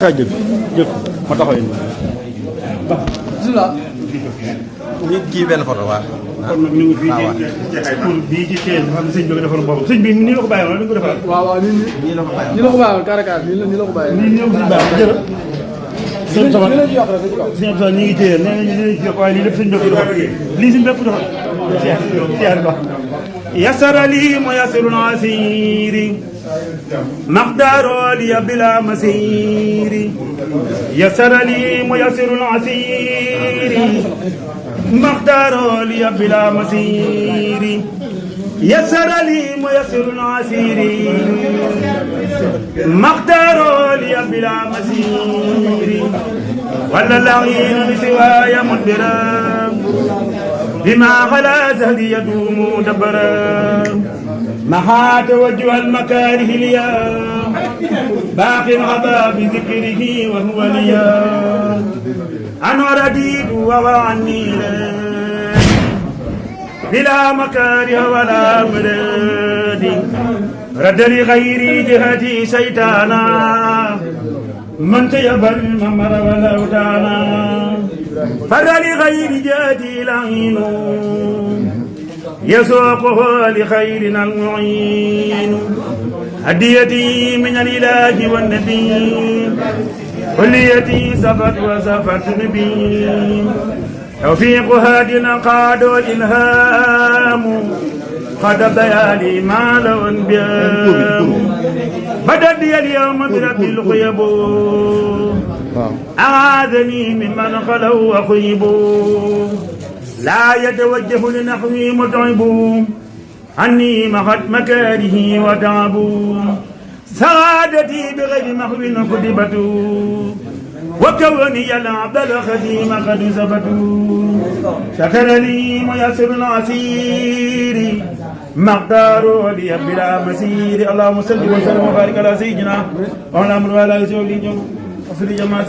jël jël ma taxawee bisimilah. ñu kii benn photo waaw. kon nag ñu ngi fii ci pour bii ci Thiès xam ne sëñ bi nga defaroon boobu sëñ bi nii la ko bàyyi woon dañu ko defaraat. waaw waaw nii la ko bàyyi. nii la ko bàyyi woon carrément nii la ko bàyyi. nii la ko bàyyi jërë. sëñ sama nii la ci yokk rek ci kaw. sëñ sama ñu ngi téye nee nañu dinañ ci yokk waaye lii lépp sëñ bi ko defar lii sëñ bépp defar. Cheikh ba yasara lii mu yasirul asiri مقدار لي بلا مسير يسر لي ميسر العسير مقدار لي بلا مسير يسر لي ميسر العسير مقدار لي بلا مسير ولا العين بسواي مدبرا بما على زهدي يدوم دبرا محا توجه المكاره ليا باق غضا بذكره وهو ليا أنا رديد وعني بلا مكاره ولا مراد رد لغيري جهتي شيطانا من تيب الممر والأوتانا فر لغير جهتي لعين يسوقه لخيرنا المعين هديتي من الإله والنبي كليتي سفت وسفت نبي توفيق هادنا قاد الإلهام قد بيالي ما لو انبيام بدت لي اليوم برب الخيب أعاذني ممن خلوا وخيبوا لا يتوجه لنحوي متعب عني محت مكاره وتعب سعادتي بغير محو كتبت وكوني العبد الخديم قد ثبت شكر لي ميسر العسير مقدار لي بلا مسير اللهم صل وسلم وبارك على سيدنا وعلى امر وعلى سيدنا وصلي جماعه